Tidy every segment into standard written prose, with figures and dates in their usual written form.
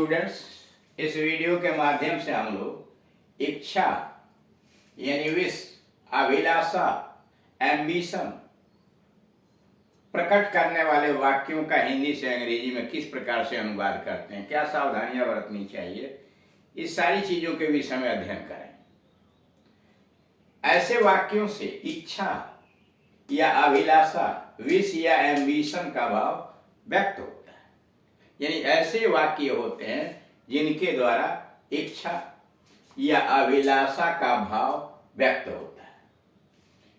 Students, इस video के माध्यम से हम लोग इच्छा यानी विश, अभिलाषा, एम्बिशन प्रकट करने वाले वाक्यों का हिंदी से अंग्रेजी में किस प्रकार से अनुवाद करते हैं, क्या सावधानियां बरतनी चाहिए, इस सारी चीजों के विषय में अध्ययन करें। ऐसे वाक्यों से इच्छा या अभिलाषा, विश या एम्बिशन का भाव व्यक्त होता है। यानी ऐसे वाक्य होते हैं जिनके द्वारा इच्छा या अभिलाषा का भाव व्यक्त होता है।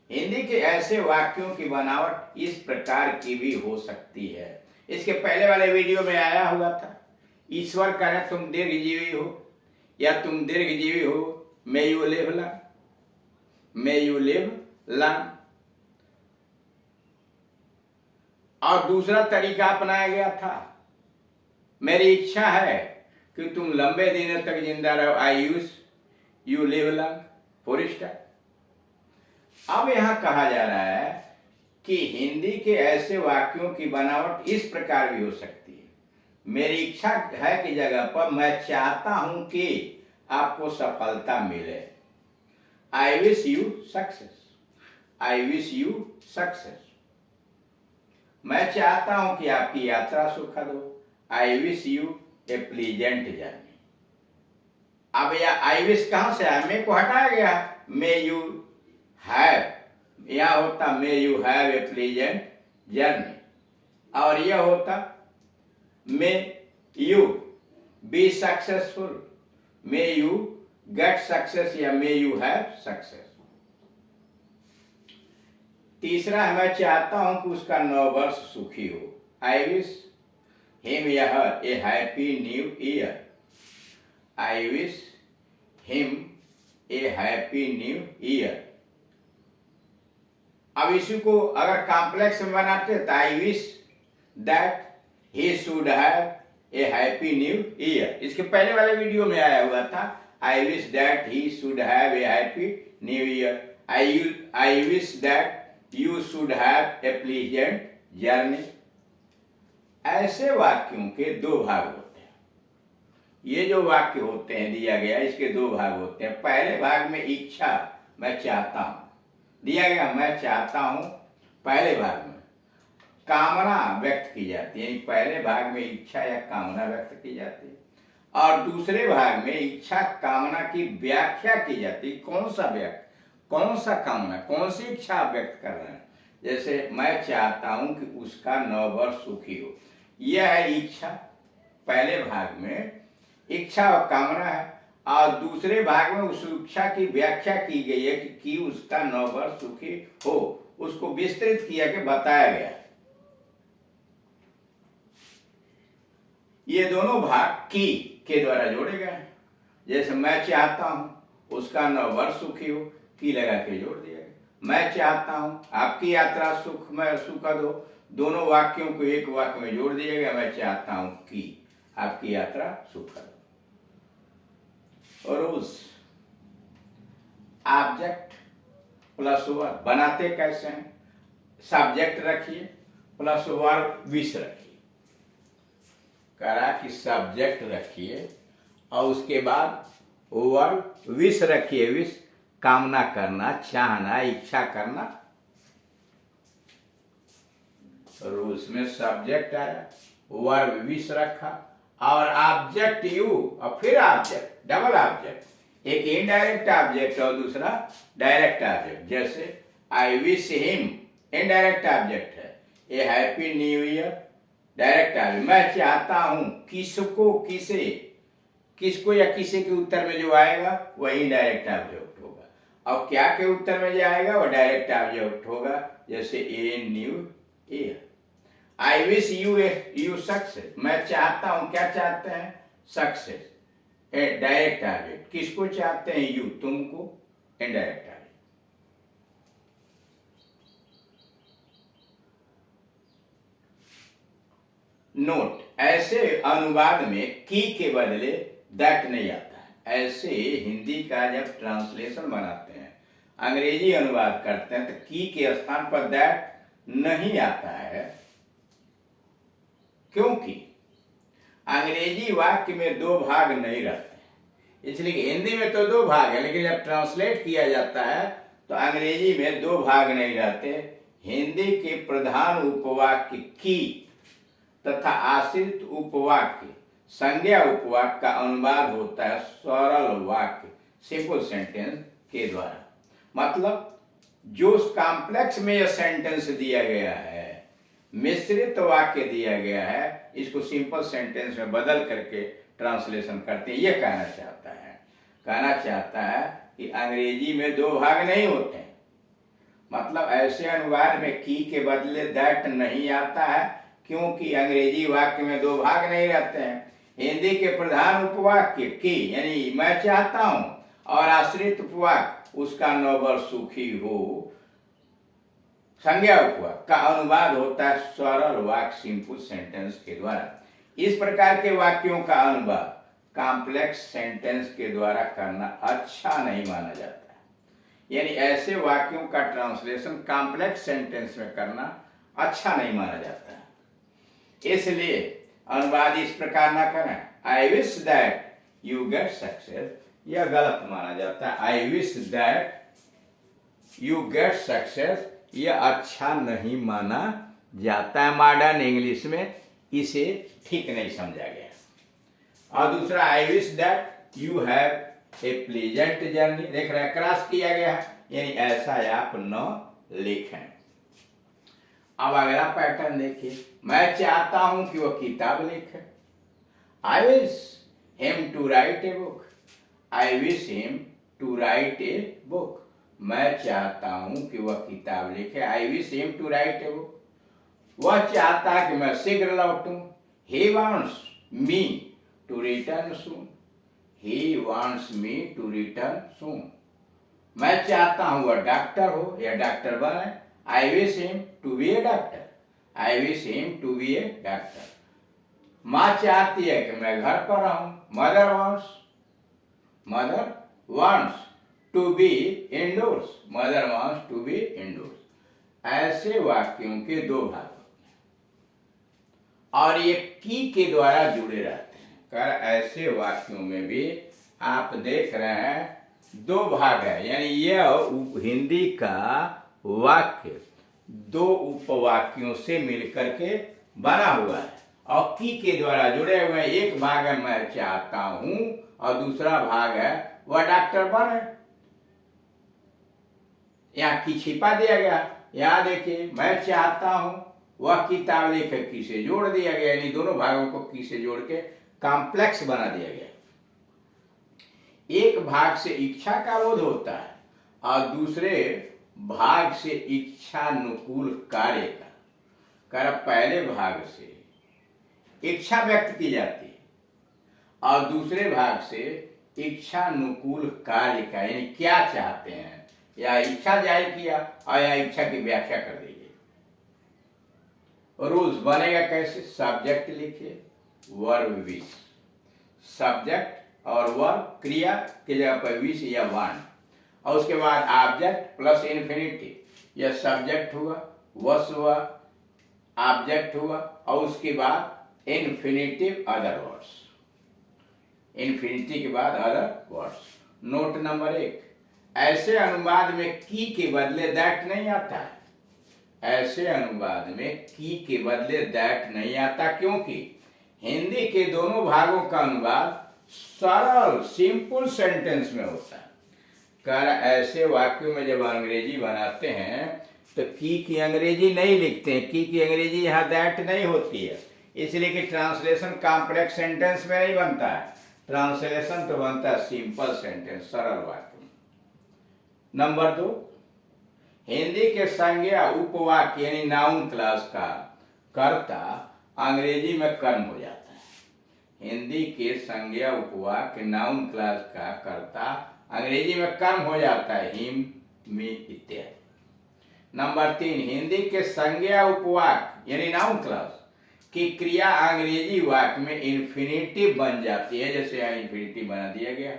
हिंदी के ऐसे वाक्यों की बनावट इस प्रकार की भी हो सकती है। इसके पहले वाले वीडियो में आया हुआ था, ईश्वर कहे तुम दीर्घजीवी हो या तुम दीर्घजीवी हो, may you live long, may you live long. और दूसरा तरीका अपनाया गया था, मेरी इच्छा है कि तुम लंबे दिनों तक जिंदा रहो, I use you live long, full stop. अब यहां कहा जा रहा है कि हिंदी के ऐसे वाक्यों की बनावट इस प्रकार भी हो सकती है। मेरी इच्छा है की जगह पर मैं चाहता हूं कि आपको सफलता मिले, I wish you success, I wish you success. मैं चाहता हूं कि आपकी यात्रा सुखद हो, I wish U A pleasant journey. अब यह आई विश कहां से आया, मे को हटाया गया, मे यू हैव, यह होता may you have a pleasant journey, और यह होता may you be successful, may you get success या मे यू हैव सक्सेस। तीसरा है, मैं चाहता हूं कि उसका नववर्ष सुखी हो, आई wish him a happy new year, I wish him a happy new year. अब इसी को अगर कॉम्प्लेक्स में बनाते तो आई wish that he should have a happy new year. इसके पहले वाले वीडियो में आया हुआ था, आई wish that he should have a happy new year, I wish that you should have a pleasant journey. ऐसे वाक्यों के दो भाग होते हैं। ये जो वाक्य होते हैं दिया गया, इसके दो भाग होते हैं। पहले भाग में इच्छा, मैं चाहता हूं, दिया गया मैं चाहता हूं। पहले भाग में कामना व्यक्त की जाती है, पहले भाग में इच्छा या कामना व्यक्त की जाती है, और दूसरे भाग में इच्छा कामना की व्याख्या की जाती है। कौन सा व्याख्या, कौन सा कामना, कौन सी इच्छा आप व्यक्त कर रहे हैं। जैसे मैं चाहता हूं कि उसका नववर्ष सुखी हो, यह है इच्छा। पहले भाग में इच्छा और कामना है, और दूसरे भाग में उस इच्छा की व्याख्या की गई है कि उसका नववर्ष सुखी हो, उसको विस्तृत किया के बताया गया। ये दोनों भाग की के द्वारा जोड़े गए हैं। जैसे मैं चाहता हूं उसका नववर्ष सुखी हो, की लगा के जोड़ दिया गया। मैं चाहता हूं आपकी यात्रा सुखमय सुखद हो, दोनों वाक्यों को एक वाक्य में जोड़ दिया गया, मैं चाहता हूं कि आपकी यात्रा सुखद हो। और उस ऑब्जेक्ट प्लस वर्ब बनाते कैसे हैं, सब्जेक्ट रखिए प्लस वर्ब विश रखिए। करा कि सब्जेक्ट रखिए और उसके बाद वर्ब विश रखिए। विश कामना करना, चाहना, इच्छा करना, और उसमें सब्जेक्ट आया, वर्ब विश रखा, और ऑब्जेक्ट यू, और फिर ऑब्जेक्ट, डबल ऑब्जेक्ट, एक इनडायरेक्ट ऑब्जेक्ट और दूसरा डायरेक्ट ऑब्जेक्ट। जैसे I wish him indirect object है, a happy new year direct object. मैं चाहता हूं, किसको, किसे, किसको या किसे के उत्तर में जो आएगा वही डायरेक्ट ऑब्जेक्ट होगा, और क्या के उत्तर में जो आएगा वो डायरेक्ट ऑब्जेक्ट होगा। जैसे a new year, I wish you success, मैं चाहता हूं, क्या चाहते हैं, सक्सेस, डायरेक्ट ऑब्जेक्ट। किसको चाहते हैं, यू, तुमको, इनडायरेक्ट ऑब्जेक्ट। नोट, ऐसे अनुवाद में की के बदले दैट नहीं आता है। ऐसे हिंदी का जब ट्रांसलेशन बनाते हैं, अंग्रेजी अनुवाद करते हैं, तो की के स्थान पर दैट नहीं आता है। क्योंकि अंग्रेजी वाक्य में दो भाग नहीं रहते, इसलिए कि हिंदी में तो दो भाग है, लेकिन जब ट्रांसलेट किया जाता है तो अंग्रेजी में दो भाग नहीं रहते। हिंदी के प्रधान उपवाक्य की तथा आश्रित उपवाक्य संज्ञा उपवाक्य का अनुवाद होता है सरल वाक्य सिंपल सेंटेंस के द्वारा। मतलब जो कॉम्प्लेक्स में यह सेंटेंस दिया गया है, मिश्रित वाक्य दिया गया है, इसको सिंपल सेंटेंस में बदल करके ट्रांसलेशन करते हैं। यह कहना चाहता है कि अंग्रेजी में दो भाग नहीं होते हैं। मतलब ऐसे अनुवाद में की के बदले दैट नहीं आता है, क्योंकि अंग्रेजी वाक्य में दो भाग नहीं रहते हैं। हिंदी के प्रधान उपवाक्य की यानी मैं चाहता हूं और आश्रित उपवाक्य उसका नौबर सुखी हो संज्ञा उपवाक्य का अनुवाद होता है सरल वाक्य सिंपल सेंटेंस के द्वारा। इस प्रकार के वाक्यों का अनुवाद कॉम्प्लेक्स सेंटेंस के द्वारा करना अच्छा नहीं माना जाता है। यानी ऐसे वाक्यों का ट्रांसलेशन कॉम्प्लेक्स सेंटेंस में करना अच्छा नहीं माना जाता है। इसलिए अनुवाद इस प्रकार ना करें, आई wish that you get success, यह गलत माना जाता है। आई wish that you get success यह अच्छा नहीं माना जाता है। मॉडर्न इंग्लिश में इसे ठीक नहीं समझा गया। और दूसरा आई wish that you have a pleasant journey, देख रहे हैं क्रॉस किया गया है, यानी ऐसा आप न लिखें। अब अगला पैटर्न देखिए, मैं चाहता हूं कि वह किताब लिखे। I wish him to write a book, I wish him to write a book. मैं चाहता हूं कि वह किताब लिखे। I wish him to write a book. वह चाहता है कि मैं शीघ्र लौटूं। He wants me to return soon, he wants me to return soon. मैं चाहता हूं वह डॉक्टर हो या डॉक्टर बने। I wish him to be a doctor, I wish him to be a doctor. माँ चाहती है कि मैं घर पर रहूं। Mother wants to be indoors, mother wants to be indoors. ऐसे वाक्यों के दो भाग और ये की के द्वारा जुड़े रहते हैं। कर ऐसे वाक्यों में भी आप देख रहे हैं दो भाग है, यानी यह हिंदी का वाक्य दो उपवाक्यों से मिलकर के बना हुआ है और की के द्वारा जुड़े हुए हैं। एक भाग है मैं चाहता हूं और दूसरा भाग है वह डॉक्टर बने। यहाँ की छिपा दिया गया। यहाँ देखिए मैं चाहता हूं वह किताब लिखे, की से जोड़ दिया गया, यानी दोनों भागों को की से जोड़ के कॉम्प्लेक्स बना दिया गया। एक भाग से इच्छा का बोध होता है और दूसरे भाग से इच्छानुकूल कार्य का। कर पहले भाग से इच्छा व्यक्त की जाती है और दूसरे भाग से इच्छानुकूल कार्य का, यानी क्या चाहते हैं या इच्छा जाहिर किया और या इच्छा की व्याख्या कर दीजिए। रूल्स बनेगा कैसे, सब्जेक्ट लिखिए, वर्ब विश, सब्जेक्ट और वर्ब क्रिया की जगह पर विश या वांट, और उसके बाद ऑब्जेक्ट प्लस इन्फिनिटिव। यह सब्जेक्ट हुआ, वश हुआ, ऑब्जेक्ट हुआ और उसके बाद इन्फिनिटिव अदर वर्ड्स, इन्फिनिटी के बाद अदर वर्ड्स। नोट नंबर 1, ऐसे अनुवाद में की के बदले दैट नहीं आता है। ऐसे अनुवाद में की के बदले दैट नहीं आता, क्योंकि हिंदी के दोनों भागों का अनुवाद सरल सिंपल सेंटेंस में होता है। कर ऐसे वाक्यों में जब अंग्रेजी बनाते हैं तो की अंग्रेजी नहीं लिखते हैं, की अंग्रेजी यहाँ दैट नहीं होती है, इसलिए कि ट्रांसलेशन कॉम्प्लेक्स सेंटेंस में नहीं बनता है। ट्रांसलेशन तो बनता है सिंपल सेंटेंस, सरल वाक्य। नंबर 2, हिंदी के संज्ञा उपवाक्य यानी नाउन क्लास का कर्ता अंग्रेजी में कर्म हो जाता है। हिंदी के संज्ञा उपवाक्य नाउन क्लास का कर्ता अंग्रेजी में कर्म हो जाता है, हिम, मी इत्यादि। नंबर 3, हिंदी के संज्ञा उपवाक्य यानी नाउन क्लास की क्रिया अंग्रेजी वाक्य में इन्फिनिटिव बन जाती है, जैसे यहाँ इन्फिनिटिव बना दिया गया।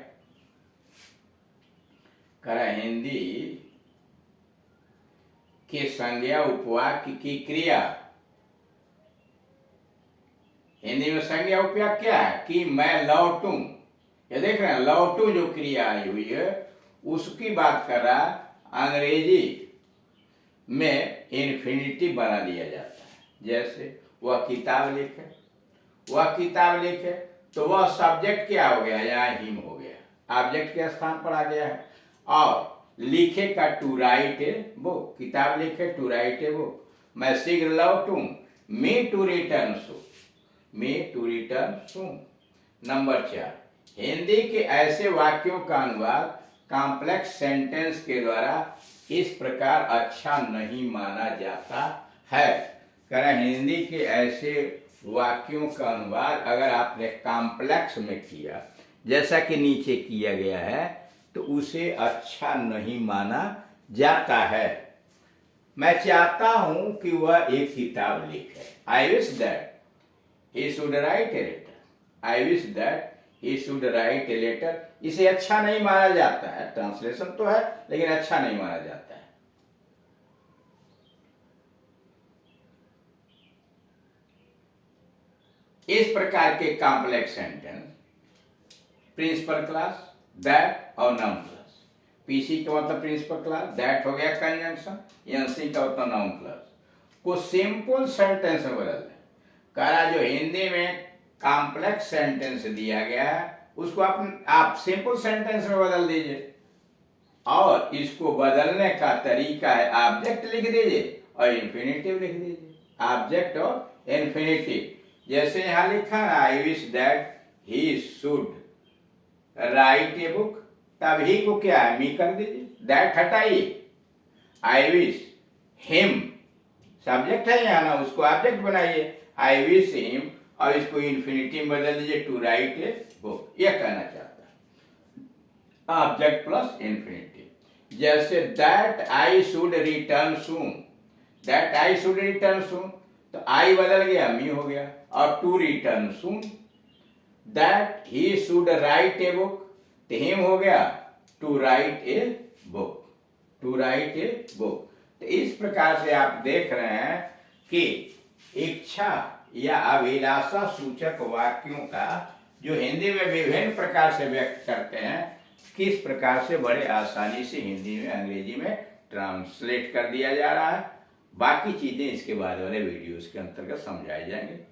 करा हिंदी के संज्ञा उपवाक्य की क्रिया हिंदी में संज्ञा उपयोग क्या है कि मैं लौटूं। ये देख रहे हैं, लौटूं जो क्रिया आई हुई है उसकी बात कर रहा। अंग्रेजी में इन्फिनिटिव बना दिया जाता है। जैसे वह किताब लिखे, वह किताब लिखे, तो वह सब्जेक्ट क्या हो गया, यहाँ हिम हो गया, ऑब्जेक्ट के स्थान पर आ गया है। और लिखे का टू राइट ए बुक, किताब लिखे टू राइट ए बुक। मैं शीघ्र लौटूं, me to return soon, me to return soon. Number 4, Hindi के ऐसे वाक्यों का अनुवाद कॉम्प्लेक्स सेंटेंस के द्वारा इस प्रकार अच्छा नहीं माना जाता है। कह हिंदी के ऐसे वाक्यों का अनुवाद अगर आपने कॉम्प्लेक्स में किया, जैसा कि नीचे किया गया है, तो उसे अच्छा नहीं माना जाता है। मैं चाहता हूं कि वह एक किताब लिखे। I wish that he should write a letter, I wish that he should write a letter. इसे अच्छा नहीं माना जाता है, ट्रांसलेशन तो है लेकिन अच्छा नहीं माना जाता है। इस प्रकार के complex sentence principal clause, that और नाउन क्लास। पीसी का मतलब प्रिंसिपल क्लास, दैट हो गया कंजंक्शन, एनसी का मतलब नाउन क्लास को सिंपल सेंटेंस में बदल दें। कहा जो हिंदी में कॉम्प्लेक्स सेंटेंस दिया गया है उसको आप सिंपल सेंटेंस में बदल दीजिए। और इसको बदलने का तरीका है ऑब्जेक्ट लिख दीजिए और इन्फिनिटिव लिख दीजिए, ऑब्जेक्ट और इन्फिनिटिव। जैसे यहां लिखा है आई wish that he should write a book, तब ही को क्या है मी कर दीजिए, दैट हटाइए। आई विश हिम सब्जेक्ट है यहाँ ना, उसको ऑब्जेक्ट बनाइए, आई विश हिम, और इसको इन्फिनिटी में बदल दीजिए टू राइट ए बुक। यह कहना चाहता है ऑब्जेक्ट प्लस इन्फिनिटी। जैसे that I should return soon, that I should return soon, तो आई बदल गया मी हो गया, और to return soon. That he should write a book, तो हिम हो गया to write a book, to write a book. तो इस प्रकार से आप देख रहे हैं कि इच्छा या अभिलाषा सूचक वाक्यों का जो हिंदी में विभिन्न प्रकार से व्यक्त करते हैं, किस प्रकार से बड़े आसानी से हिंदी में अंग्रेजी में ट्रांसलेट कर दिया जा रहा है। बाकी चीजें इसके बाद वाले वीडियोस के अंतर्गत समझाई जाएंगे।